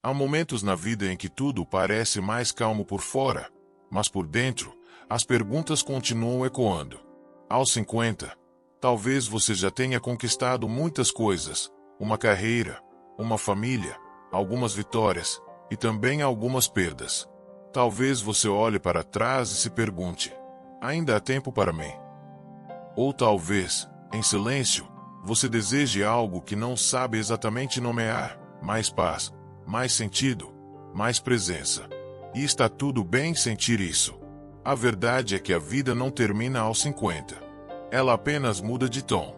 Há momentos na vida em que tudo parece mais calmo por fora, mas por dentro, as perguntas continuam ecoando. Aos 50, talvez você já tenha conquistado muitas coisas, uma carreira, uma família, algumas vitórias e também algumas perdas. Talvez você olhe para trás e se pergunte: ainda há tempo para mim? Ou talvez, em silêncio, você deseje algo que não sabe exatamente nomear: mais paz, mais sentido, mais presença. E está tudo bem sentir isso. A verdade é que a vida não termina aos 50. Ela apenas muda de tom.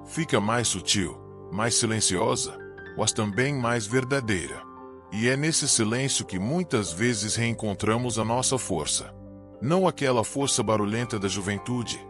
Fica mais sutil, mais silenciosa, mas também mais verdadeira. E é nesse silêncio que muitas vezes reencontramos a nossa força. Não aquela força barulhenta da juventude,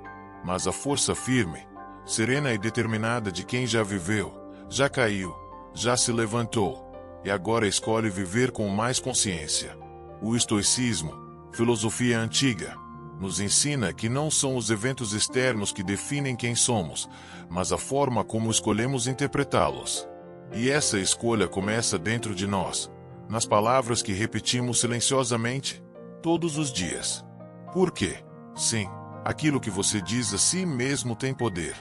mas a força firme, serena e determinada de quem já viveu, já caiu, já se levantou, e agora escolhe viver com mais consciência. O estoicismo, filosofia antiga, nos ensina que não são os eventos externos que definem quem somos, mas a forma como escolhemos interpretá-los. E essa escolha começa dentro de nós, nas palavras que repetimos silenciosamente, todos os dias. Por quê? Sim, aquilo que você diz a si mesmo tem poder.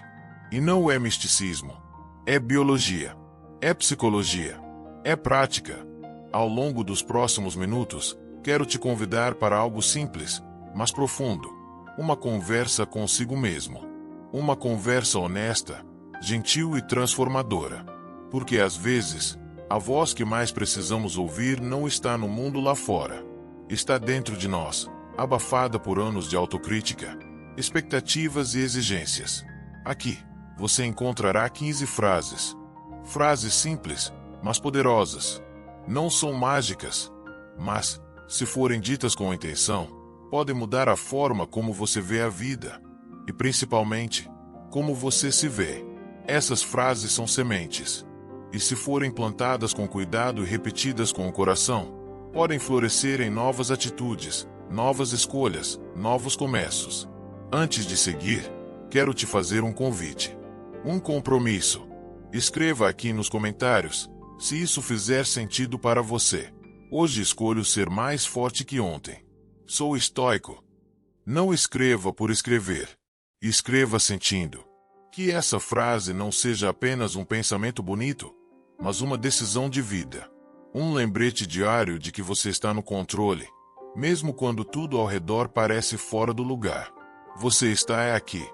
E não é misticismo. É biologia. É psicologia. É prática. Ao longo dos próximos minutos, quero te convidar para algo simples, mas profundo. Uma conversa consigo mesmo. Uma conversa honesta, gentil e transformadora. Porque às vezes, a voz que mais precisamos ouvir não está no mundo lá fora. Está dentro de nós, abafada por anos de autocrítica, expectativas e exigências. Aqui, você encontrará 15 frases. Frases simples, mas poderosas. Não são mágicas, mas, se forem ditas com intenção, podem mudar a forma como você vê a vida. E principalmente, como você se vê. Essas frases são sementes. E se forem plantadas com cuidado e repetidas com o coração, podem florescer em novas atitudes, novas escolhas, novos começos. Antes de seguir, quero te fazer um convite. Um compromisso. Escreva aqui nos comentários, se isso fizer sentido para você. Hoje escolho ser mais forte que ontem. Sou estoico. Não escreva por escrever. Escreva sentindo. Que essa frase não seja apenas um pensamento bonito, mas uma decisão de vida. Um lembrete diário de que você está no controle, mesmo quando tudo ao redor parece fora do lugar. Você está aqui.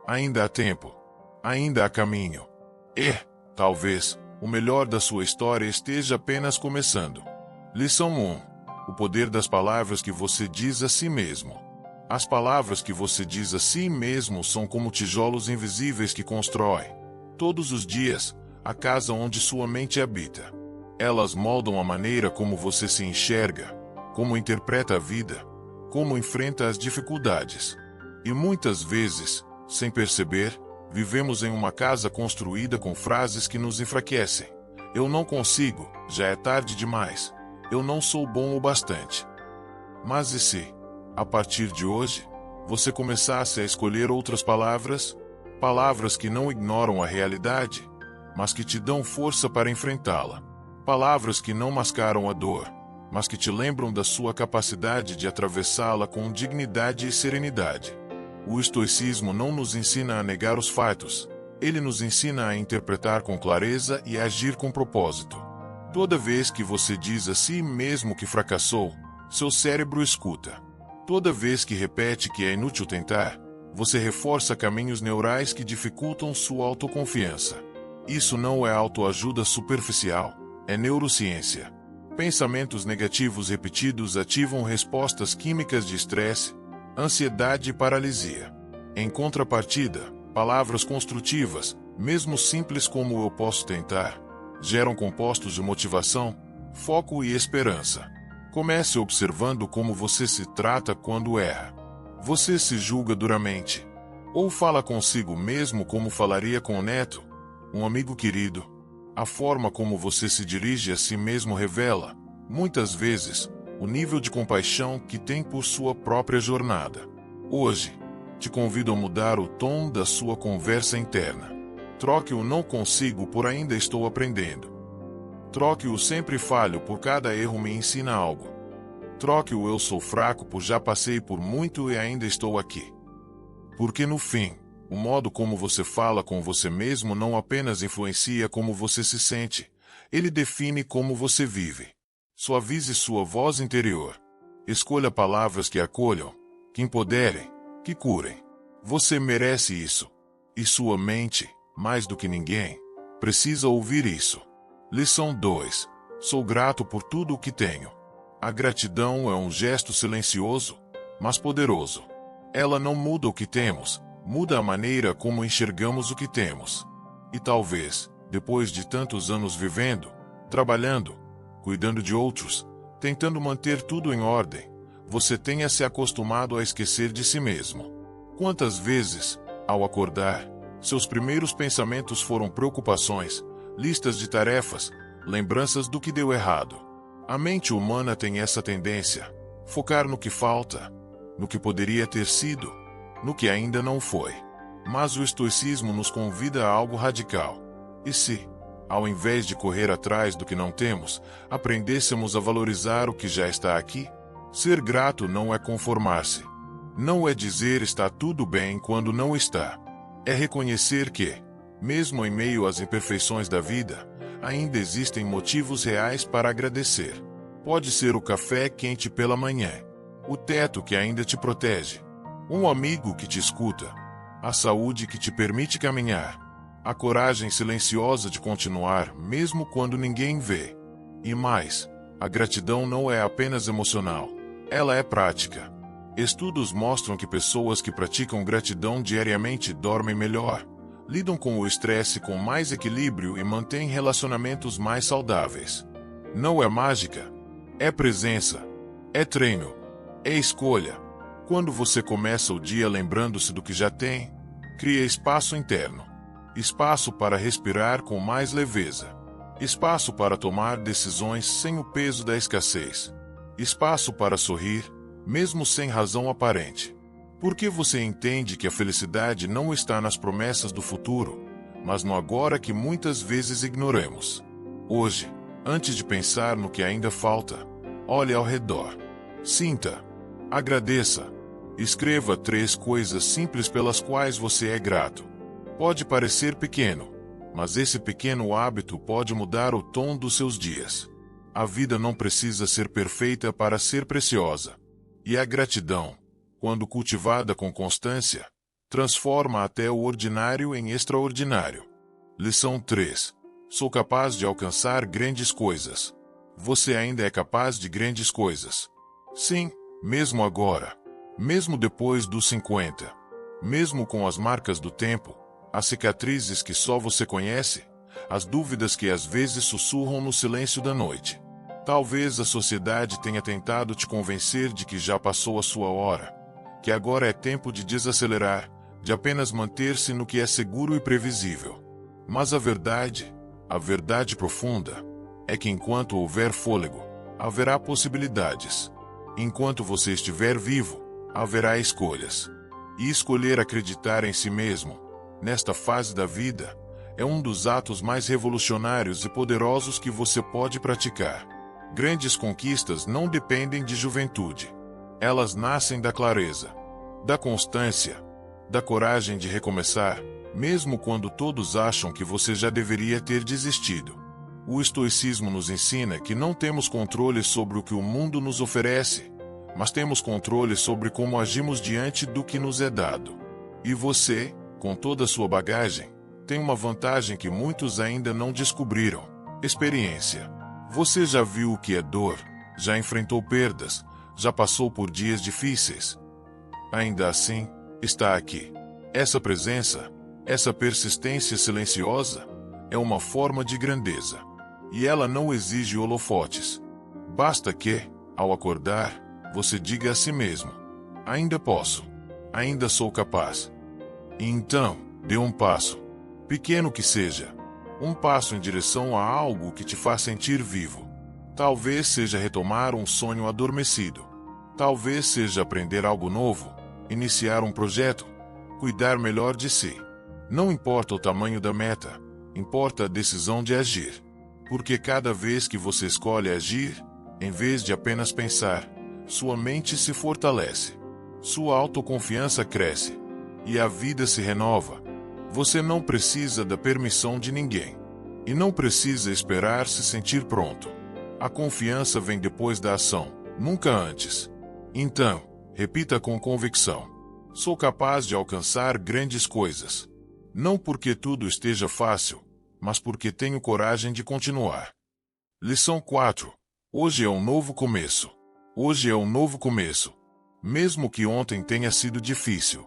Ainda há tempo. Ainda há caminho. E, talvez, o melhor da sua história esteja apenas começando. Lição 1. O poder das palavras que você diz a si mesmo. As palavras que você diz a si mesmo são como tijolos invisíveis que constrói, todos os dias, a casa onde sua mente habita. Elas moldam a maneira como você se enxerga, como interpreta a vida, como enfrenta as dificuldades. E muitas vezes, sem perceber, vivemos em uma casa construída com frases que nos enfraquecem. Eu não consigo, já é tarde demais. Eu não sou bom o bastante. Mas e se, a partir de hoje, você começasse a escolher outras palavras? Palavras que não ignoram a realidade, mas que te dão força para enfrentá-la. Palavras que não mascaram a dor, mas que te lembram da sua capacidade de atravessá-la com dignidade e serenidade. O estoicismo não nos ensina a negar os fatos. Ele nos ensina a interpretar com clareza e a agir com propósito. Toda vez que você diz a si mesmo que fracassou, seu cérebro escuta. Toda vez que repete que é inútil tentar, você reforça caminhos neurais que dificultam sua autoconfiança. Isso não é autoajuda superficial, é neurociência. Pensamentos negativos repetidos ativam respostas químicas de estresse, ansiedade e paralisia. Em contrapartida, palavras construtivas, mesmo simples como eu posso tentar, geram compostos de motivação, foco e esperança. Comece observando como você se trata quando erra. Você se julga duramente. Ou fala consigo mesmo como falaria com o neto, um amigo querido. A forma como você se dirige a si mesmo revela, muitas vezes, o nível de compaixão que tem por sua própria jornada. Hoje, te convido a mudar o tom da sua conversa interna. Troque o não consigo por ainda estou aprendendo. Troque o sempre falho por cada erro me ensina algo. Troque o eu sou fraco por já passei por muito e ainda estou aqui. Porque no fim, o modo como você fala com você mesmo não apenas influencia como você se sente, ele define como você vive. Suavize sua voz interior. Escolha palavras que acolham, que empoderem, que curem. Você merece isso. E sua mente, mais do que ninguém, precisa ouvir isso. Lição 2. Sou grato por tudo o que tenho. A gratidão é um gesto silencioso, mas poderoso. Ela não muda o que temos, muda a maneira como enxergamos o que temos. E talvez, depois de tantos anos vivendo, trabalhando, cuidando de outros, tentando manter tudo em ordem, você tenha se acostumado a esquecer de si mesmo. Quantas vezes, ao acordar, seus primeiros pensamentos foram preocupações, listas de tarefas, lembranças do que deu errado? A mente humana tem essa tendência, focar no que falta, no que poderia ter sido, no que ainda não foi. Mas o estoicismo nos convida a algo radical. E se, ao invés de correr atrás do que não temos, aprendêssemos a valorizar o que já está aqui? Ser grato não é conformar-se. Não é dizer está tudo bem quando não está. É reconhecer que, mesmo em meio às imperfeições da vida, ainda existem motivos reais para agradecer. Pode ser o café quente pela manhã, o teto que ainda te protege, um amigo que te escuta, a saúde que te permite caminhar, a coragem silenciosa de continuar mesmo quando ninguém vê. E mais, a gratidão não é apenas emocional, ela é prática. Estudos mostram que pessoas que praticam gratidão diariamente dormem melhor, lidam com o estresse com mais equilíbrio e mantêm relacionamentos mais saudáveis. Não é mágica. É presença. É treino. É escolha. Quando você começa o dia lembrando-se do que já tem, cria espaço interno. Espaço para respirar com mais leveza. Espaço para tomar decisões sem o peso da escassez. Espaço para sorrir, mesmo sem razão aparente. Porque você entende que a felicidade não está nas promessas do futuro, mas no agora que muitas vezes ignoramos. Hoje, antes de pensar no que ainda falta, olhe ao redor. Sinta. Agradeça. Escreva 3 coisas simples pelas quais você é grato. Pode parecer pequeno, mas esse pequeno hábito pode mudar o tom dos seus dias. A vida não precisa ser perfeita para ser preciosa. E a gratidão, quando cultivada com constância, transforma até o ordinário em extraordinário. Lição 3. Sou capaz de alcançar grandes coisas. Você ainda é capaz de grandes coisas. Sim, mesmo agora. Mesmo depois dos 50. Mesmo com as marcas do tempo, as cicatrizes que só você conhece, as dúvidas que às vezes sussurram no silêncio da noite. Talvez a sociedade tenha tentado te convencer de que já passou a sua hora, que agora é tempo de desacelerar, de apenas manter-se no que é seguro e previsível. Mas a verdade profunda, é que enquanto houver fôlego, haverá possibilidades. Enquanto você estiver vivo, haverá escolhas. E escolher acreditar em si mesmo, nesta fase da vida, é um dos atos mais revolucionários e poderosos que você pode praticar. Grandes conquistas não dependem de juventude. Elas nascem da clareza, da constância, da coragem de recomeçar, mesmo quando todos acham que você já deveria ter desistido. O estoicismo nos ensina que não temos controle sobre o que o mundo nos oferece, mas temos controle sobre como agimos diante do que nos é dado. E você, com toda a sua bagagem, tem uma vantagem que muitos ainda não descobriram: experiência. Você já viu o que é dor, já enfrentou perdas, já passou por dias difíceis. Ainda assim, está aqui. Essa presença, essa persistência silenciosa, é uma forma de grandeza. E ela não exige holofotes. Basta que, ao acordar, você diga a si mesmo: ainda posso. Ainda sou capaz. E então, dê um passo. Pequeno que seja. Um passo em direção a algo que te faz sentir vivo. Talvez seja retomar um sonho adormecido. Talvez seja aprender algo novo, iniciar um projeto, cuidar melhor de si. Não importa o tamanho da meta, importa a decisão de agir. Porque cada vez que você escolhe agir, em vez de apenas pensar, sua mente se fortalece, sua autoconfiança cresce e a vida se renova. Você não precisa da permissão de ninguém e não precisa esperar se sentir pronto. A confiança vem depois da ação, nunca antes. Então, repita com convicção: sou capaz de alcançar grandes coisas. Não porque tudo esteja fácil, mas porque tenho coragem de continuar. Lição 4. Hoje é um novo começo. Hoje é um novo começo. Mesmo que ontem tenha sido difícil.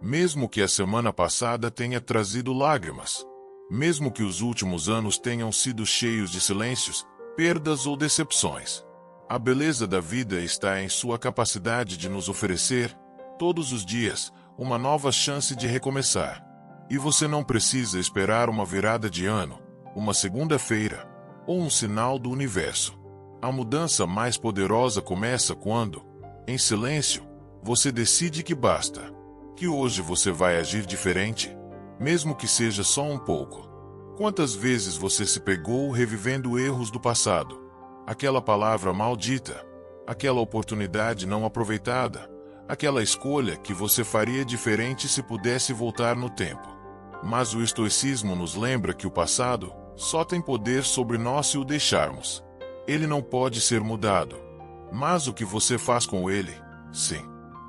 Mesmo que a semana passada tenha trazido lágrimas. Mesmo que os últimos anos tenham sido cheios de silêncios, perdas ou decepções. A beleza da vida está em sua capacidade de nos oferecer, todos os dias, uma nova chance de recomeçar. E você não precisa esperar uma virada de ano, uma segunda-feira, ou um sinal do universo. A mudança mais poderosa começa quando, em silêncio, você decide que basta. Que hoje você vai agir diferente, mesmo que seja só um pouco. Quantas vezes você se pegou revivendo erros do passado? Aquela palavra maldita, aquela oportunidade não aproveitada, aquela escolha que você faria diferente se pudesse voltar no tempo. Mas o estoicismo nos lembra que o passado só tem poder sobre nós se o deixarmos. Ele não pode ser mudado. Mas o que você faz com ele, sim.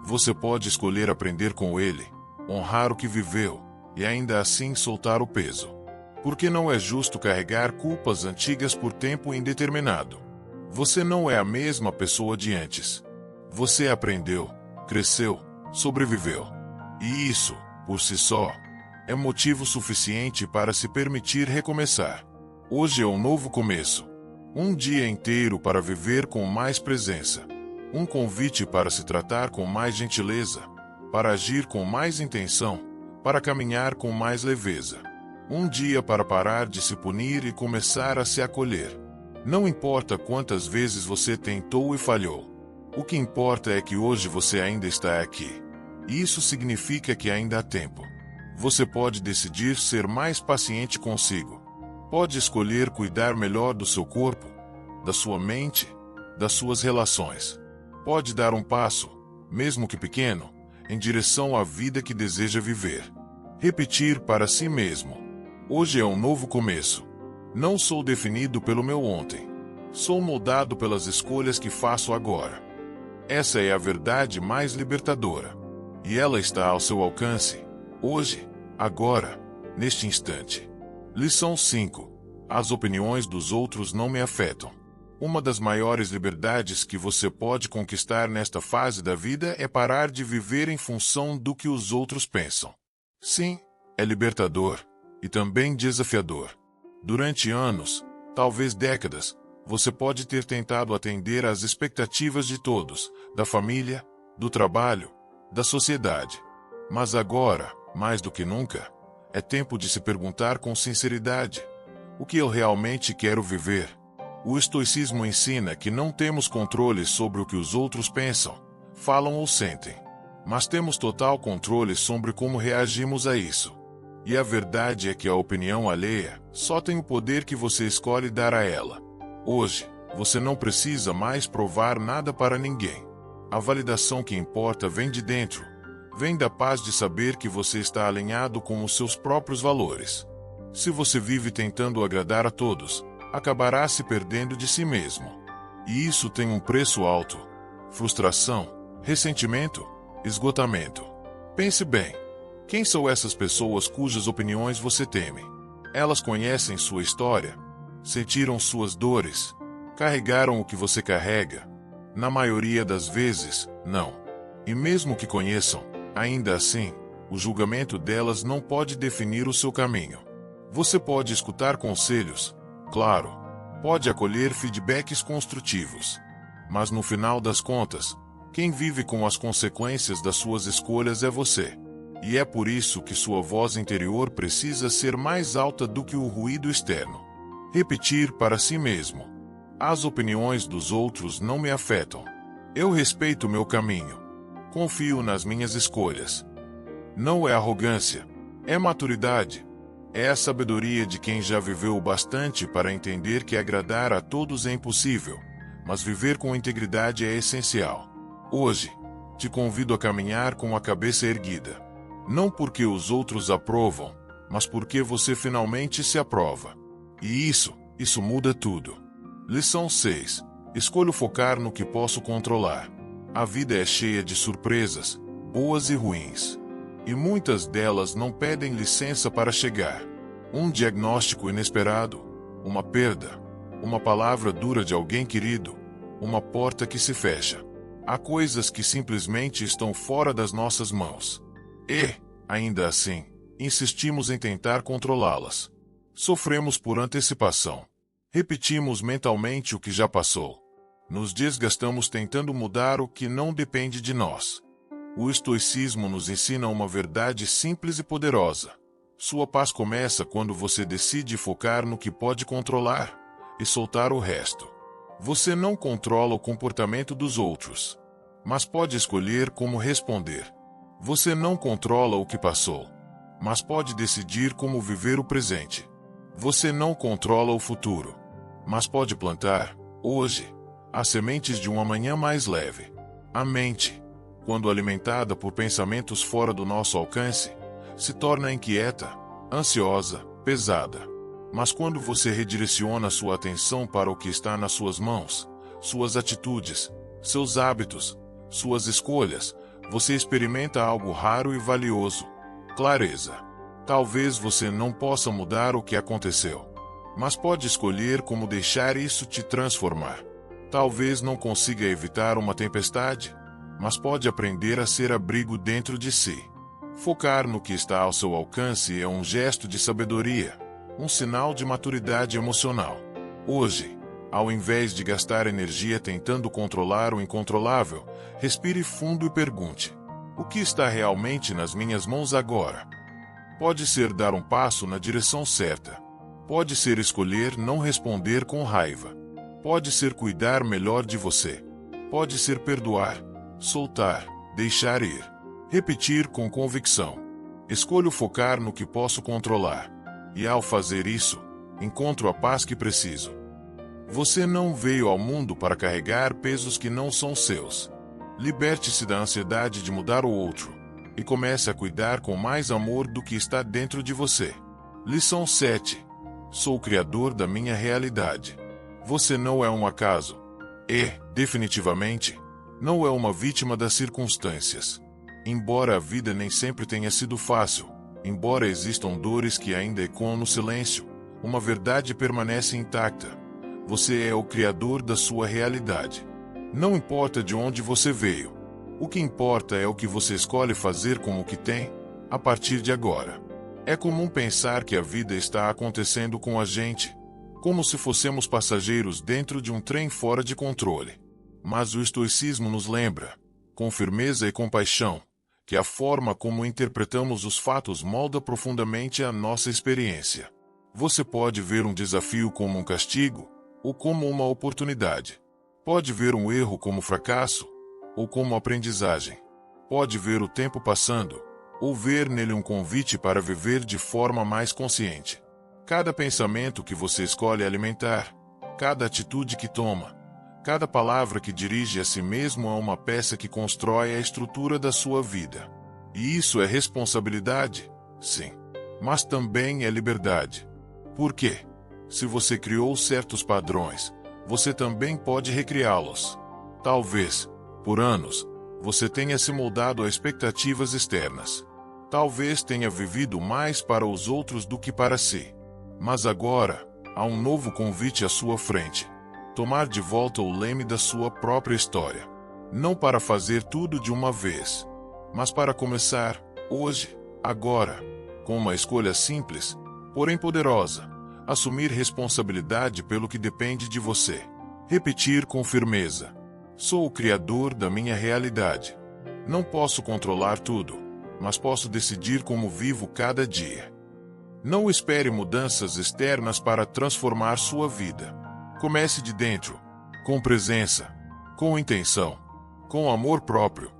Você pode escolher aprender com ele, honrar o que viveu, e ainda assim soltar o peso. Porque não é justo carregar culpas antigas por tempo indeterminado. Você não é a mesma pessoa de antes. Você aprendeu, cresceu, sobreviveu. E isso, por si só, é motivo suficiente para se permitir recomeçar. Hoje é um novo começo. Um dia inteiro para viver com mais presença. Um convite para se tratar com mais gentileza, para agir com mais intenção, para caminhar com mais leveza. Um dia para parar de se punir e começar a se acolher. Não importa quantas vezes você tentou e falhou. O que importa é que hoje você ainda está aqui. E isso significa que ainda há tempo. Você pode decidir ser mais paciente consigo. Pode escolher cuidar melhor do seu corpo, da sua mente, das suas relações. Pode dar um passo, mesmo que pequeno, em direção à vida que deseja viver. Repetir para si mesmo: hoje é um novo começo. Não sou definido pelo meu ontem. Sou moldado pelas escolhas que faço agora. Essa é a verdade mais libertadora. E ela está ao seu alcance. Hoje, agora, neste instante. Lição 5. As opiniões dos outros não me afetam. Uma das maiores liberdades que você pode conquistar nesta fase da vida é parar de viver em função do que os outros pensam. Sim, é libertador e também desafiador. Durante anos, talvez décadas, você pode ter tentado atender às expectativas de todos, da família, do trabalho, da sociedade. Mas agora, mais do que nunca, é tempo de se perguntar com sinceridade: o que eu realmente quero viver? O estoicismo ensina que não temos controle sobre o que os outros pensam, falam ou sentem. Mas temos total controle sobre como reagimos a isso. E a verdade é que a opinião alheia só tem o poder que você escolhe dar a ela. Hoje, você não precisa mais provar nada para ninguém. A validação que importa vem de dentro. Vem da paz de saber que você está alinhado com os seus próprios valores. Se você vive tentando agradar a todos, acabará se perdendo de si mesmo. E isso tem um preço alto: frustração, ressentimento, esgotamento. Pense bem: quem são essas pessoas cujas opiniões você teme? Elas conhecem sua história? Sentiram suas dores? Carregaram o que você carrega? Na maioria das vezes, não. E mesmo que conheçam, ainda assim, o julgamento delas não pode definir o seu caminho. Você pode escutar conselhos, claro, pode acolher feedbacks construtivos. Mas no final das contas, quem vive com as consequências das suas escolhas é você. E é por isso que sua voz interior precisa ser mais alta do que o ruído externo. Repetir para si mesmo: as opiniões dos outros não me afetam. Eu respeito meu caminho. Confio nas minhas escolhas. Não é arrogância, é maturidade. É a sabedoria de quem já viveu o bastante para entender que agradar a todos é impossível, mas viver com integridade é essencial. Hoje, te convido a caminhar com a cabeça erguida. Não porque os outros aprovam, mas porque você finalmente se aprova. E isso muda tudo. Lição 6. Escolho focar no que posso controlar. A vida é cheia de surpresas, boas e ruins. E muitas delas não pedem licença para chegar. Um diagnóstico inesperado, uma perda, uma palavra dura de alguém querido, uma porta que se fecha. Há coisas que simplesmente estão fora das nossas mãos. E, ainda assim, insistimos em tentar controlá-las. Sofremos por antecipação. Repetimos mentalmente o que já passou. Nos desgastamos tentando mudar o que não depende de nós. O estoicismo nos ensina uma verdade simples e poderosa. Sua paz começa quando você decide focar no que pode controlar e soltar o resto. Você não controla o comportamento dos outros, mas pode escolher como responder. Você não controla o que passou, mas pode decidir como viver o presente. Você não controla o futuro, mas pode plantar, hoje, as sementes de um amanhã mais leve. A mente, quando alimentada por pensamentos fora do nosso alcance, se torna inquieta, ansiosa, pesada. Mas quando você redireciona sua atenção para o que está nas suas mãos, suas atitudes, seus hábitos, suas escolhas, você experimenta algo raro e valioso: clareza. Talvez você não possa mudar o que aconteceu, mas pode escolher como deixar isso te transformar. Talvez não consiga evitar uma tempestade, mas pode aprender a ser abrigo dentro de si. Focar no que está ao seu alcance é um gesto de sabedoria, um sinal de maturidade emocional. Hoje, ao invés de gastar energia tentando controlar o incontrolável, respire fundo e pergunte: o que está realmente nas minhas mãos agora? Pode ser dar um passo na direção certa. Pode ser escolher não responder com raiva. Pode ser cuidar melhor de você. Pode ser perdoar, soltar, deixar ir. Repetir com convicção: escolho focar no que posso controlar. E ao fazer isso, encontro a paz que preciso. Você não veio ao mundo para carregar pesos que não são seus. Liberte-se da ansiedade de mudar o outro e comece a cuidar com mais amor do que está dentro de você. Lição 7. Sou o criador da minha realidade. Você não é um acaso. E, definitivamente, não é uma vítima das circunstâncias. Embora a vida nem sempre tenha sido fácil, embora existam dores que ainda ecoam no silêncio, uma verdade permanece intacta: você é o criador da sua realidade. Não importa de onde você veio. O que importa é o que você escolhe fazer com o que tem, a partir de agora. É comum pensar que a vida está acontecendo com a gente, como se fossemos passageiros dentro de um trem fora de controle. Mas o estoicismo nos lembra, com firmeza e compaixão, que a forma como interpretamos os fatos molda profundamente a nossa experiência. Você pode ver um desafio como um castigo, ou como uma oportunidade. Pode ver um erro como fracasso, ou como aprendizagem. Pode ver o tempo passando, ou ver nele um convite para viver de forma mais consciente. Cada pensamento que você escolhe alimentar, cada atitude que toma, cada palavra que dirige a si mesmo é uma peça que constrói a estrutura da sua vida. E isso é responsabilidade? Sim. Mas também é liberdade. Por quê? Se você criou certos padrões, você também pode recriá-los. Talvez, por anos, você tenha se moldado a expectativas externas. Talvez tenha vivido mais para os outros do que para si. Mas agora, há um novo convite à sua frente: tomar de volta o leme da sua própria história. Não para fazer tudo de uma vez, mas para começar, hoje, agora, com uma escolha simples, porém poderosa: assumir responsabilidade pelo que depende de você. Repetir com firmeza: sou o criador da minha realidade. Não posso controlar tudo, mas posso decidir como vivo cada dia. Não espere mudanças externas para transformar sua vida. Comece de dentro, com presença, com intenção, com amor próprio,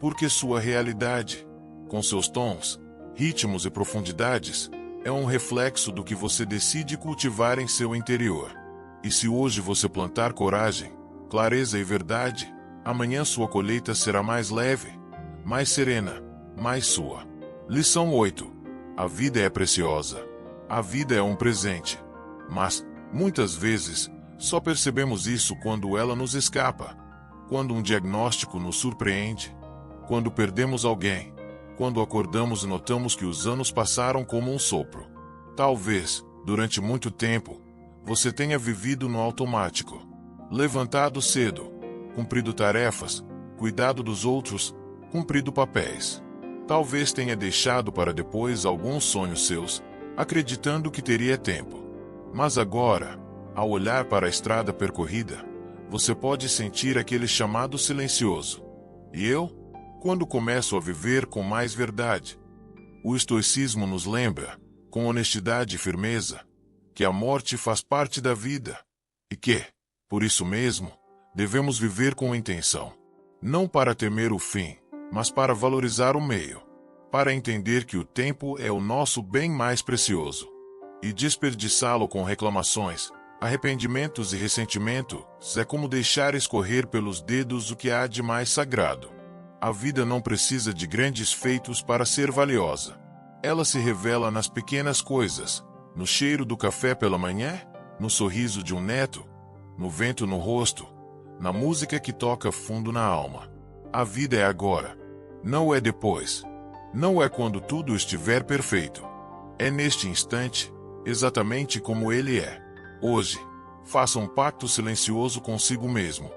porque sua realidade, com seus tons, ritmos e profundidades, É um reflexo do que você decide cultivar em seu interior. E se hoje você plantar coragem, clareza e verdade, amanhã sua colheita será mais leve, mais serena, mais sua. Lição 8. A vida é preciosa. A vida é um presente. Mas, muitas vezes, só percebemos isso quando ela nos escapa. Quando um diagnóstico nos surpreende. Quando perdemos alguém. Quando acordamos e notamos que os anos passaram como um sopro. Talvez, durante muito tempo, você tenha vivido no automático. Levantado cedo, cumprido tarefas, cuidado dos outros, cumprido papéis. Talvez tenha deixado para depois alguns sonhos seus, acreditando que teria tempo. Mas agora, ao olhar para a estrada percorrida, você pode sentir aquele chamado silencioso. E eu? Quando começo a viver com mais verdade? O estoicismo nos lembra, com honestidade e firmeza, que a morte faz parte da vida e que, por isso mesmo, devemos viver com intenção. Não para temer o fim, mas para valorizar o meio. Para entender que o tempo é o nosso bem mais precioso. E desperdiçá-lo com reclamações, arrependimentos e ressentimentos é como deixar escorrer pelos dedos o que há de mais sagrado. A vida não precisa de grandes feitos para ser valiosa. Ela se revela nas pequenas coisas, no cheiro do café pela manhã, no sorriso de um neto, no vento no rosto, na música que toca fundo na alma. A vida é agora. Não é depois. Não é quando tudo estiver perfeito. É neste instante, exatamente como ele é. Hoje, faça um pacto silencioso consigo mesmo.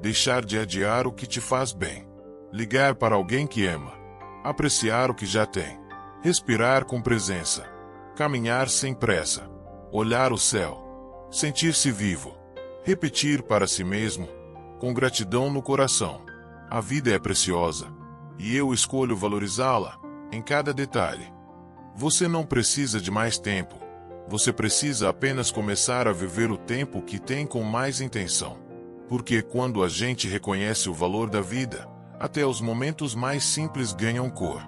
Deixar de adiar o que te faz bem. Ligar para alguém que ama. Apreciar o que já tem. Respirar com presença. Caminhar sem pressa. Olhar o céu. Sentir-se vivo. Repetir para si mesmo, com gratidão no coração. A vida é preciosa. E eu escolho valorizá-la, em cada detalhe. Você não precisa de mais tempo. Você precisa apenas começar a viver o tempo que tem com mais intenção. Porque quando a gente reconhece o valor da vida, até os momentos mais simples ganham cor.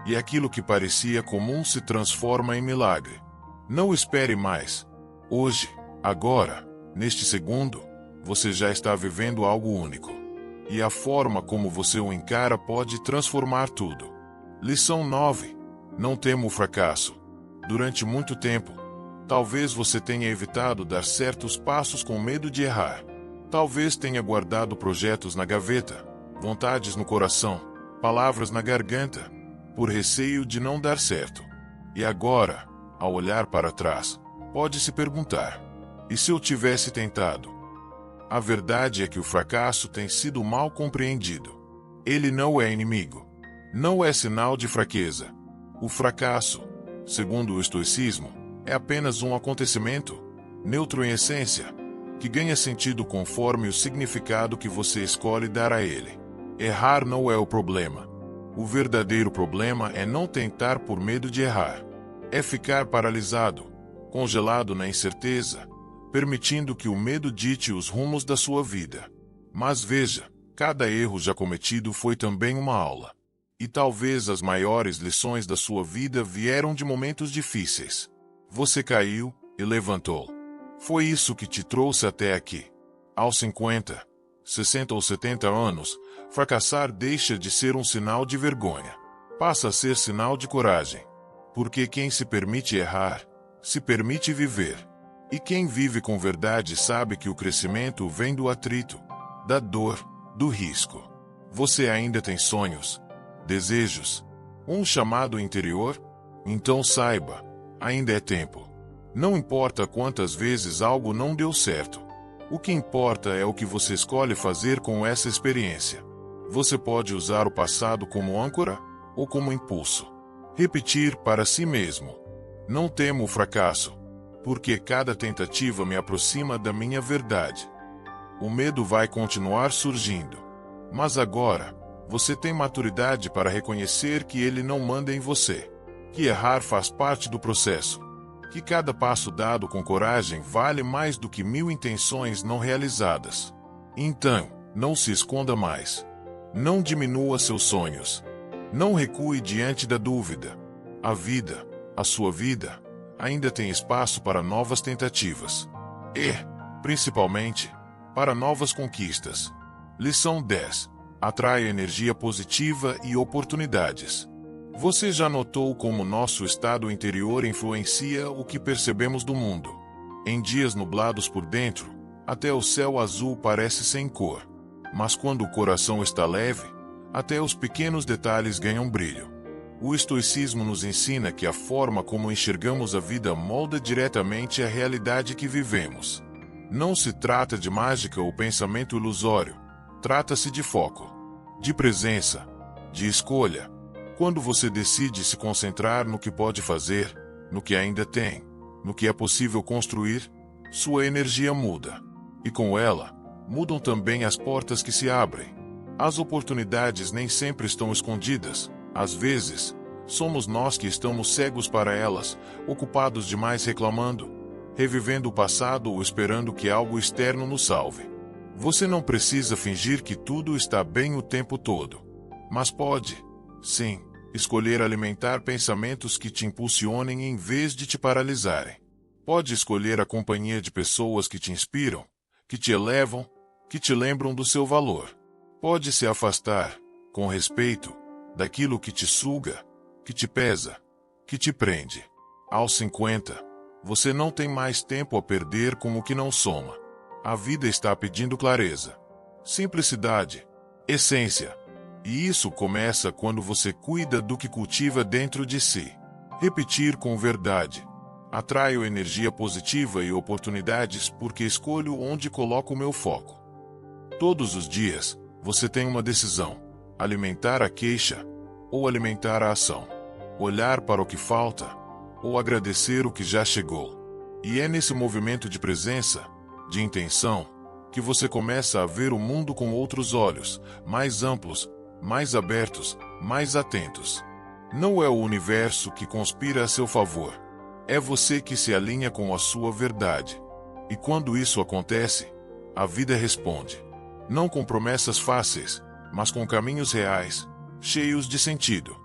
E aquilo que parecia comum se transforma em milagre. Não espere mais. Hoje, agora, neste segundo, você já está vivendo algo único. E a forma como você o encara pode transformar tudo. Lição 9. Não tema o fracasso. Durante muito tempo, talvez você tenha evitado dar certos passos com medo de errar. Talvez tenha guardado projetos na gaveta, vontades no coração, palavras na garganta, por receio de não dar certo. E agora, ao olhar para trás, pode se perguntar: e se eu tivesse tentado? A verdade é que o fracasso tem sido mal compreendido. Ele não é inimigo. Não é sinal de fraqueza. O fracasso, segundo o estoicismo, é apenas um acontecimento, neutro em essência, que ganha sentido conforme o significado que você escolhe dar a ele. Errar não é o problema. O verdadeiro problema é não tentar por medo de errar. É ficar paralisado, congelado na incerteza, permitindo que o medo dite os rumos da sua vida. Mas veja, cada erro já cometido foi também uma aula. E talvez as maiores lições da sua vida vieram de momentos difíceis. Você caiu e levantou. Foi isso que te trouxe até aqui. Aos 50, 60 ou 70 anos, fracassar deixa de ser um sinal de vergonha. Passa a ser sinal de coragem. Porque quem se permite errar, se permite viver. E quem vive com verdade sabe que o crescimento vem do atrito, da dor, do risco. Você ainda tem sonhos, desejos, um chamado interior? Então saiba, ainda é tempo. Não importa quantas vezes algo não deu certo. O que importa é o que você escolhe fazer com essa experiência. Você pode usar o passado como âncora ou como impulso. Repetir para si mesmo: não temo o fracasso, porque cada tentativa me aproxima da minha verdade. O medo vai continuar surgindo, mas agora, você tem maturidade para reconhecer que ele não manda em você, que errar faz parte do processo, que cada passo dado com coragem vale mais do que 1000 intenções não realizadas. Então, não se esconda mais. Não diminua seus sonhos. Não recue diante da dúvida. A vida, a sua vida, ainda tem espaço para novas tentativas. E, principalmente, para novas conquistas. Lição 10. Atrai energia positiva e oportunidades. Você já notou como nosso estado interior influencia o que percebemos do mundo? Em dias nublados por dentro, até o céu azul parece sem cor. Mas quando o coração está leve, até os pequenos detalhes ganham brilho. O estoicismo nos ensina que a forma como enxergamos a vida molda diretamente a realidade que vivemos. Não se trata de mágica ou pensamento ilusório. Trata-se de foco, de presença, de escolha. Quando você decide se concentrar no que pode fazer, no que ainda tem, no que é possível construir, sua energia muda. E com ela, mudam também as portas que se abrem. As oportunidades nem sempre estão escondidas. Às vezes, somos nós que estamos cegos para elas, ocupados demais reclamando, revivendo o passado ou esperando que algo externo nos salve. Você não precisa fingir que tudo está bem o tempo todo. Mas pode, sim, escolher alimentar pensamentos que te impulsionem em vez de te paralisarem. Pode escolher a companhia de pessoas que te inspiram, que te elevam, que te lembram do seu valor. Pode se afastar, com respeito, daquilo que te suga, que te pesa, que te prende. Aos 50, você não tem mais tempo a perder com o que não soma. A vida está pedindo clareza, simplicidade, essência. E isso começa quando você cuida do que cultiva dentro de si. Repetir com verdade. Atraio energia positiva e oportunidades porque escolho onde coloco o meu foco. Todos os dias, você tem uma decisão: alimentar a queixa ou alimentar a ação. Olhar para o que falta ou agradecer o que já chegou. E é nesse movimento de presença, de intenção, que você começa a ver o mundo com outros olhos, mais amplos, mais abertos, mais atentos. Não é o universo que conspira a seu favor. É você que se alinha com a sua verdade. E quando isso acontece, a vida responde. Não com promessas fáceis, mas com caminhos reais, cheios de sentido.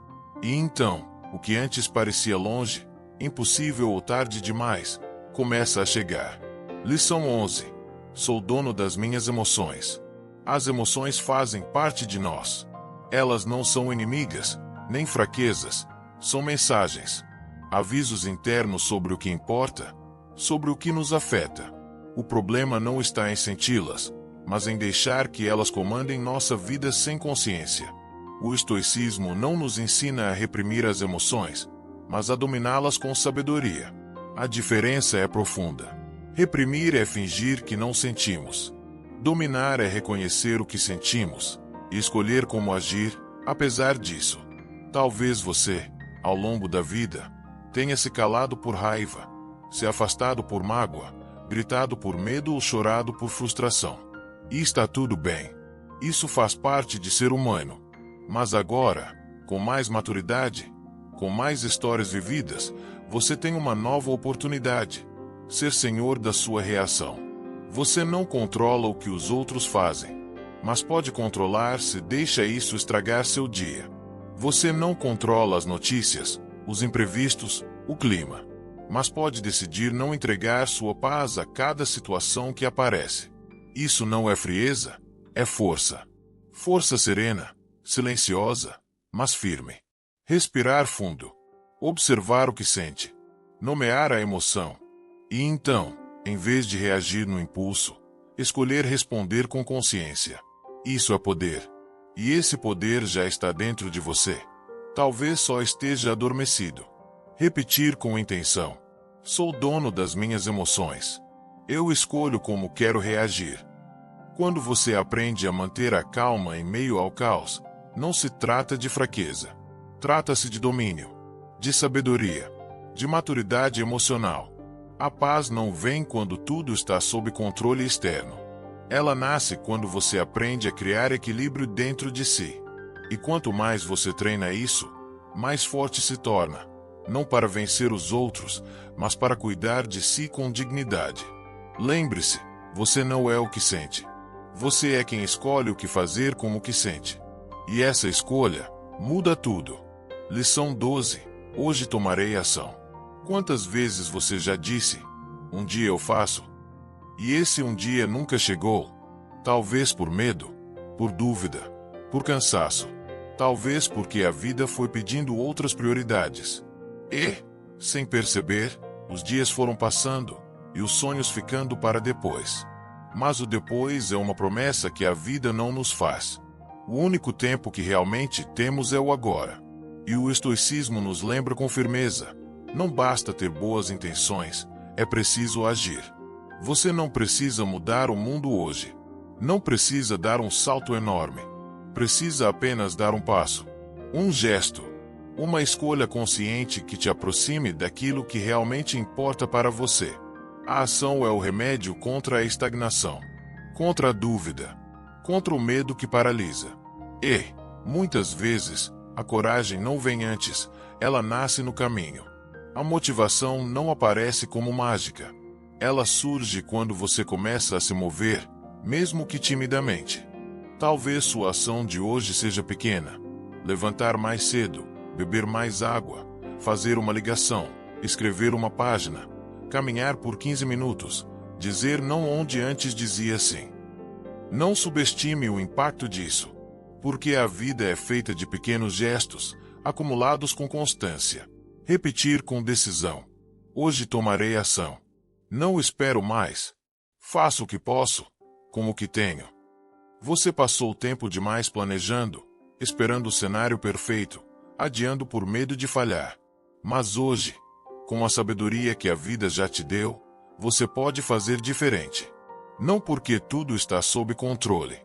E então, o que antes parecia longe, impossível ou tarde demais, começa a chegar. Lição 11. Sou dono das minhas emoções. As emoções fazem parte de nós. Elas não são inimigas, nem fraquezas, são mensagens. Avisos internos sobre o que importa, sobre o que nos afeta. O problema não está em senti-las, mas em deixar que elas comandem nossa vida sem consciência. O estoicismo não nos ensina a reprimir as emoções, mas a dominá-las com sabedoria. A diferença é profunda. Reprimir é fingir que não sentimos. Dominar é reconhecer o que sentimos e escolher como agir, apesar disso. Talvez você, ao longo da vida, tenha se calado por raiva, se afastado por mágoa, gritado por medo ou chorado por frustração. E está tudo bem. Isso faz parte de ser humano. Mas agora, com mais maturidade, com mais histórias vividas, você tem uma nova oportunidade: ser senhor da sua reação. Você não controla o que os outros fazem, mas pode controlar se deixa isso estragar seu dia. Você não controla as notícias, os imprevistos, o clima, mas pode decidir não entregar sua paz a cada situação que aparece. Isso não é frieza, é força. Força serena, silenciosa, mas firme. Respirar fundo. Observar o que sente. Nomear a emoção. E então, em vez de reagir no impulso, escolher responder com consciência. Isso é poder. E esse poder já está dentro de você. Talvez só esteja adormecido. Repetir com intenção. Sou dono das minhas emoções. Eu escolho como quero reagir. Quando você aprende a manter a calma em meio ao caos, não se trata de fraqueza. Trata-se de domínio, de sabedoria, de maturidade emocional. A paz não vem quando tudo está sob controle externo. Ela nasce quando você aprende a criar equilíbrio dentro de si. E quanto mais você treina isso, mais forte se torna. Não para vencer os outros, mas para cuidar de si com dignidade. Lembre-se, você não é o que sente. Você é quem escolhe o que fazer com o que sente. E essa escolha muda tudo. Lição 12. Hoje tomarei ação. Quantas vezes você já disse, um dia eu faço? E esse um dia nunca chegou? Talvez por medo, por dúvida, por cansaço. Talvez porque a vida foi pedindo outras prioridades. E, sem perceber, os dias foram passando e os sonhos ficando para depois. Mas o depois é uma promessa que a vida não nos faz. O único tempo que realmente temos é o agora. E o estoicismo nos lembra com firmeza: não basta ter boas intenções, é preciso agir. Você não precisa mudar o mundo hoje. Não precisa dar um salto enorme. Precisa apenas dar um passo, um gesto, uma escolha consciente que te aproxime daquilo que realmente importa para você. A ação é o remédio contra a estagnação, contra a dúvida, contra o medo que paralisa. E, muitas vezes, a coragem não vem antes, ela nasce no caminho. A motivação não aparece como mágica. Ela surge quando você começa a se mover, mesmo que timidamente. Talvez sua ação de hoje seja pequena: levantar mais cedo, beber mais água, fazer uma ligação, escrever uma página, caminhar por 15 minutos, dizer não onde antes dizia sim. Não subestime o impacto disso, porque a vida é feita de pequenos gestos, acumulados com constância. Repetir com decisão: hoje tomarei ação. Não espero mais. Faço o que posso, com o que tenho. Você passou tempo demais planejando, esperando o cenário perfeito, adiando por medo de falhar. Mas hoje, com a sabedoria que a vida já te deu, você pode fazer diferente. Não porque tudo está sob controle,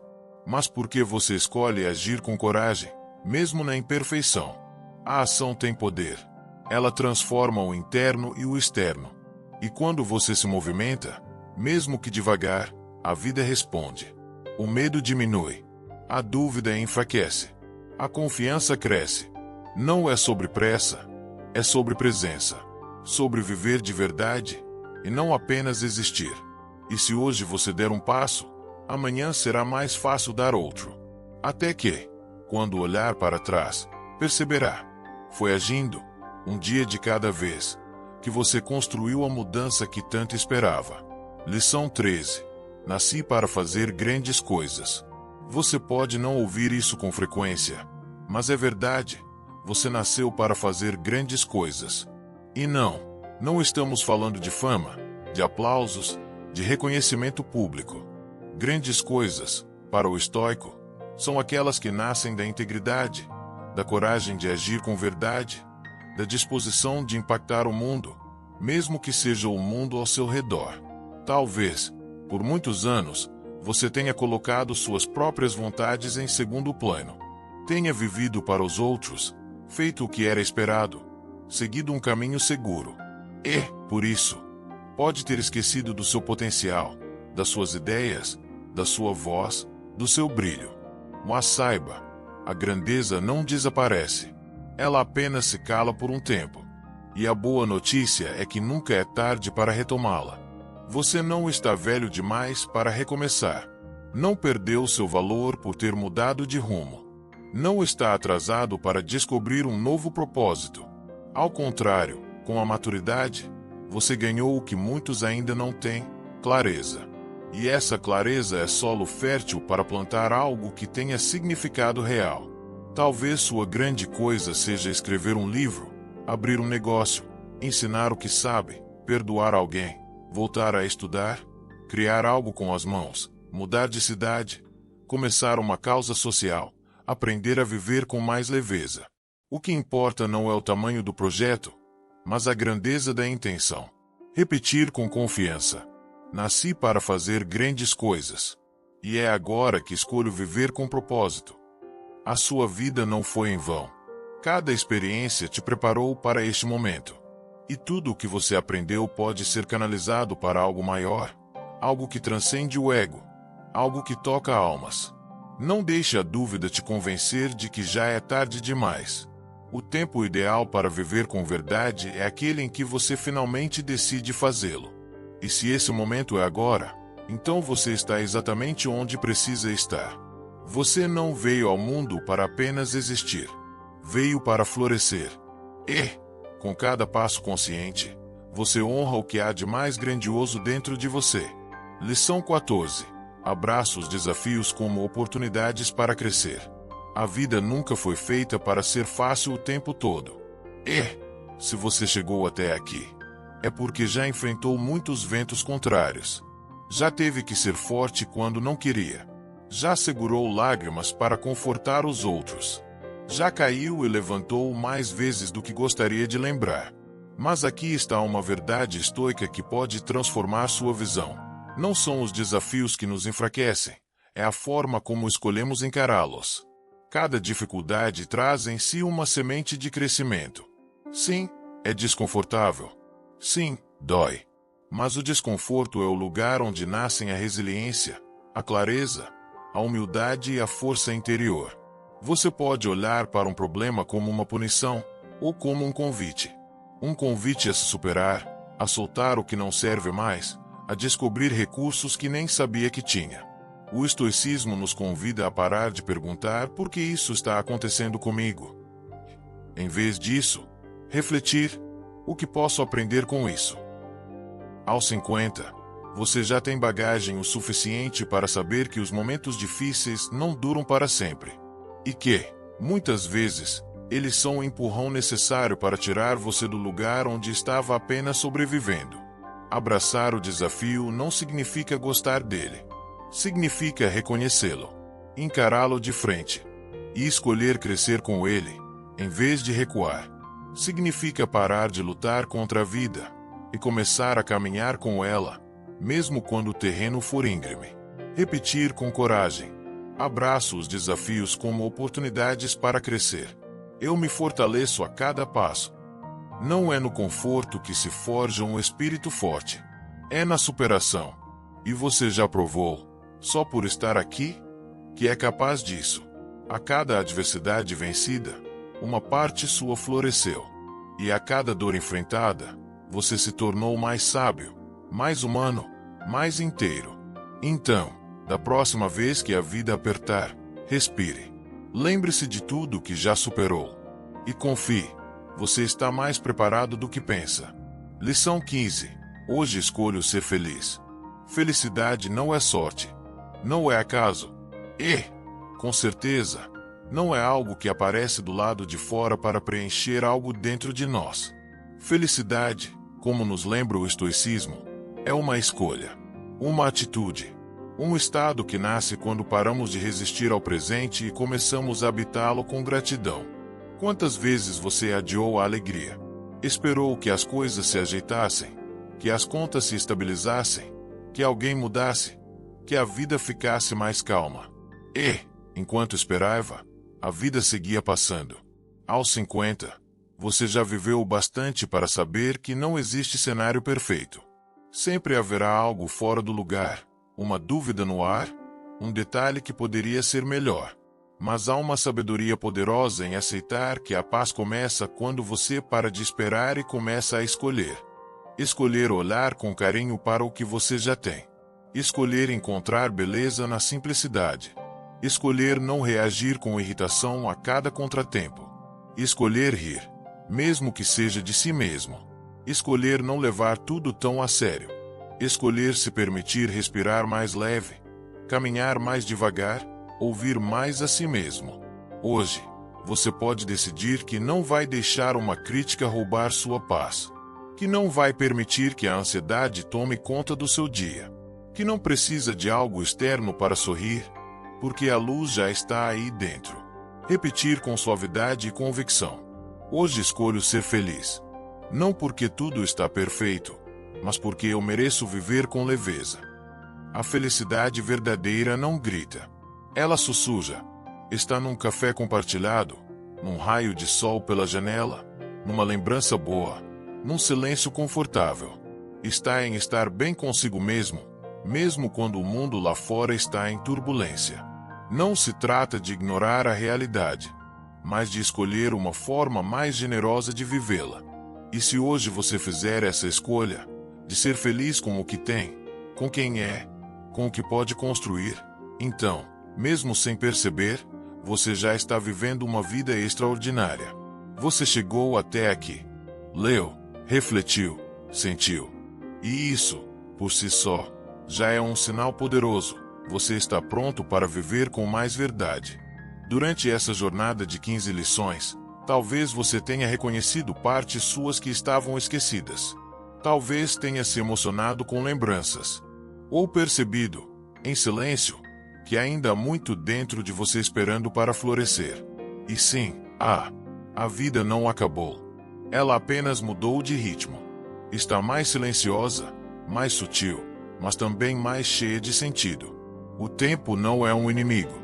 mas porque você escolhe agir com coragem, mesmo na imperfeição. A ação tem poder. Ela transforma o interno e o externo. E quando você se movimenta, mesmo que devagar, a vida responde. O medo diminui. A dúvida enfraquece. A confiança cresce. Não é sobre pressa, é sobre presença. Sobre viver de verdade, e não apenas existir. E se hoje você der um passo, amanhã será mais fácil dar outro. Até que, quando olhar para trás, perceberá: foi agindo, um dia de cada vez, que você construiu a mudança que tanto esperava. Lição 13. Nasci para fazer grandes coisas. Você pode não ouvir isso com frequência, mas é verdade. Você nasceu para fazer grandes coisas. E não estamos falando de fama, de aplausos, de reconhecimento público. Grandes coisas, para o estoico, são aquelas que nascem da integridade, da coragem de agir com verdade, da disposição de impactar o mundo, mesmo que seja o mundo ao seu redor. Talvez, por muitos anos, você tenha colocado suas próprias vontades em segundo plano. Tenha vivido para os outros, feito o que era esperado, seguido um caminho seguro. E, por isso, pode ter esquecido do seu potencial, das suas ideias, da sua voz, do seu brilho. Mas saiba, a grandeza não desaparece. Ela apenas se cala por um tempo. E a boa notícia é que nunca é tarde para retomá-la. Você não está velho demais para recomeçar. Não perdeu seu valor por ter mudado de rumo. Não está atrasado para descobrir um novo propósito. Ao contrário, com a maturidade, você ganhou o que muitos ainda não têm: clareza. E essa clareza é solo fértil para plantar algo que tenha significado real. Talvez sua grande coisa seja escrever um livro, abrir um negócio, ensinar o que sabe, perdoar alguém, voltar a estudar, criar algo com as mãos, mudar de cidade, começar uma causa social, aprender a viver com mais leveza. O que importa não é o tamanho do projeto, mas a grandeza da intenção. Repetir com confiança: nasci para fazer grandes coisas. E é agora que escolho viver com propósito. A sua vida não foi em vão. Cada experiência te preparou para este momento. E tudo o que você aprendeu pode ser canalizado para algo maior, algo que transcende o ego, algo que toca almas. Não deixe a dúvida te convencer de que já é tarde demais. O tempo ideal para viver com verdade é aquele em que você finalmente decide fazê-lo. E se esse momento é agora, então você está exatamente onde precisa estar. Você não veio ao mundo para apenas existir. Veio para florescer. E, Com cada passo consciente, você honra o que há de mais grandioso dentro de você. Lição 14. Abraça os desafios como oportunidades para crescer. A vida nunca foi feita para ser fácil o tempo todo. E, se você chegou até aqui, é porque já enfrentou muitos ventos contrários. Já teve que ser forte quando não queria. Já segurou lágrimas para confortar os outros. Já caiu e levantou mais vezes do que gostaria de lembrar. Mas aqui está uma verdade estoica que pode transformar sua visão. Não são os desafios que nos enfraquecem, é a forma como escolhemos encará-los. Cada dificuldade traz em si uma semente de crescimento. Sim, é desconfortável. Sim, dói. Mas o desconforto é o lugar onde nascem a resiliência, a clareza, a humildade e a força interior. Você pode olhar para um problema como uma punição ou como um convite. Um convite a se superar, a soltar o que não serve mais, a descobrir recursos que nem sabia que tinha. O estoicismo nos convida a parar de perguntar por que isso está acontecendo comigo. Em vez disso, refletir: o que posso aprender com isso? Aos 50, você já tem bagagem o suficiente para saber que os momentos difíceis não duram para sempre. E que, muitas vezes, eles são o empurrão necessário para tirar você do lugar onde estava apenas sobrevivendo. Abraçar o desafio não significa gostar dele. Significa reconhecê-lo, encará-lo de frente e escolher crescer com ele, em vez de recuar. Significa parar de lutar contra a vida e começar a caminhar com ela, mesmo quando o terreno for íngreme. Repetir com coragem: abraço os desafios como oportunidades para crescer. Eu me fortaleço a cada passo. Não é no conforto que se forja um espírito forte. É na superação. E você já provou, só por estar aqui, que é capaz disso. A cada adversidade vencida, uma parte sua floresceu. E a cada dor enfrentada, você se tornou mais sábio, mais humano, mais inteiro. Então, da próxima vez que a vida apertar, respire. Lembre-se de tudo que já superou. E confie, você está mais preparado do que pensa. Lição 15. Hoje escolho ser feliz. Felicidade não é sorte. Não é acaso. E, com certeza, não é algo que aparece do lado de fora para preencher algo dentro de nós. Felicidade, como nos lembra o estoicismo, é uma escolha, uma atitude, um estado que nasce quando paramos de resistir ao presente e começamos a habitá-lo com gratidão. Quantas vezes você adiou a alegria? Esperou que as coisas se ajeitassem, que as contas se estabilizassem, que alguém mudasse, que a vida ficasse mais calma. E, enquanto esperava, a vida seguia passando. Aos 50, você já viveu o bastante para saber que não existe cenário perfeito. Sempre haverá algo fora do lugar, uma dúvida no ar, um detalhe que poderia ser melhor. Mas há uma sabedoria poderosa em aceitar que a paz começa quando você para de esperar e começa a escolher. Escolher olhar com carinho para o que você já tem. Escolher encontrar beleza na simplicidade. Escolher não reagir com irritação a cada contratempo. Escolher rir, mesmo que seja de si mesmo. Escolher não levar tudo tão a sério. Escolher se permitir respirar mais leve, caminhar mais devagar, ouvir mais a si mesmo. Hoje, você pode decidir que não vai deixar uma crítica roubar sua paz. Que não vai permitir que a ansiedade tome conta do seu dia. Que não precisa de algo externo para sorrir, porque a luz já está aí dentro. Repetir com suavidade e convicção: hoje escolho ser feliz. Não porque tudo está perfeito, mas porque eu mereço viver com leveza. A felicidade verdadeira não grita. Ela sussurra. Está num café compartilhado, num raio de sol pela janela, numa lembrança boa, num silêncio confortável. Está em estar bem consigo mesmo, mesmo quando o mundo lá fora está em turbulência. Não se trata de ignorar a realidade, mas de escolher uma forma mais generosa de vivê-la. E se hoje você fizer essa escolha, de ser feliz com o que tem, com quem é, com o que pode construir, então, mesmo sem perceber, você já está vivendo uma vida extraordinária. Você chegou até aqui. leu, refletiu, sentiu. E isso, por si só, já é um sinal poderoso. Você está pronto para viver com mais verdade. Durante essa jornada de 15 lições, talvez você tenha reconhecido partes suas que estavam esquecidas. Talvez tenha se emocionado com lembranças. Ou percebido, em silêncio, que ainda há muito dentro de você esperando para florescer. E sim, a vida não acabou. Ela apenas mudou de ritmo. Está mais silenciosa, mais sutil, mas também mais cheia de sentido. O tempo não é um inimigo.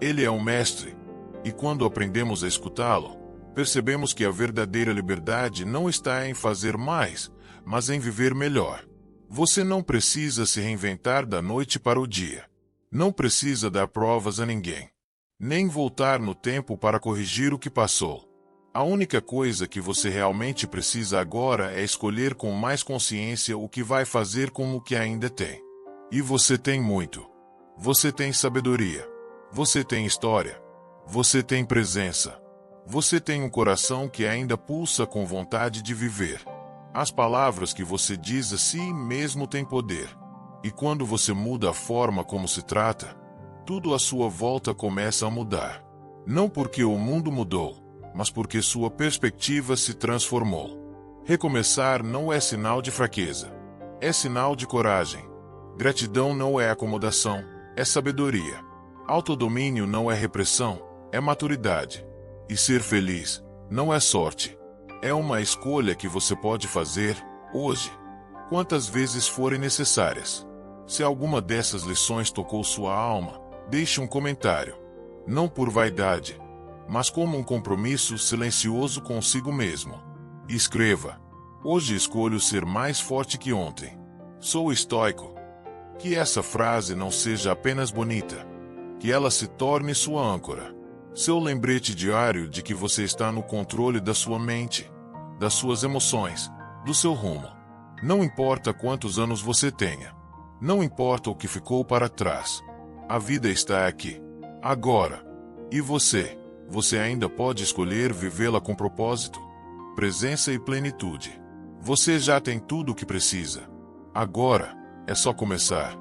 Ele é um mestre. E quando aprendemos a escutá-lo, percebemos que a verdadeira liberdade não está em fazer mais, mas em viver melhor. Você não precisa se reinventar da noite para o dia. Não precisa dar provas a ninguém. Nem voltar no tempo para corrigir o que passou. A única coisa que você realmente precisa agora é escolher com mais consciência o que vai fazer com o que ainda tem. E você tem muito. Você tem sabedoria. Você tem história. Você tem presença. Você tem um coração que ainda pulsa com vontade de viver. As palavras que você diz a si mesmo têm poder. E quando você muda a forma como se trata, tudo à sua volta começa a mudar. Não porque o mundo mudou, mas porque sua perspectiva se transformou. Recomeçar não é sinal de fraqueza. É sinal de coragem. Gratidão não é acomodação, é sabedoria. Autodomínio não é repressão, é maturidade. E ser feliz não é sorte. É uma escolha que você pode fazer, hoje, quantas vezes forem necessárias. Se alguma dessas lições tocou sua alma, deixe um comentário. Não por vaidade, mas como um compromisso silencioso consigo mesmo. Escreva: hoje escolho ser mais forte que ontem. Sou estoico. Que essa frase não seja apenas bonita, que ela se torne sua âncora. Seu lembrete diário de que você está no controle da sua mente, das suas emoções, do seu rumo. Não importa quantos anos você tenha. Não importa o que ficou para trás. A vida está aqui, agora. E você? Você ainda pode escolher vivê-la com propósito, presença e plenitude. Você já tem tudo o que precisa. Agora, é só começar.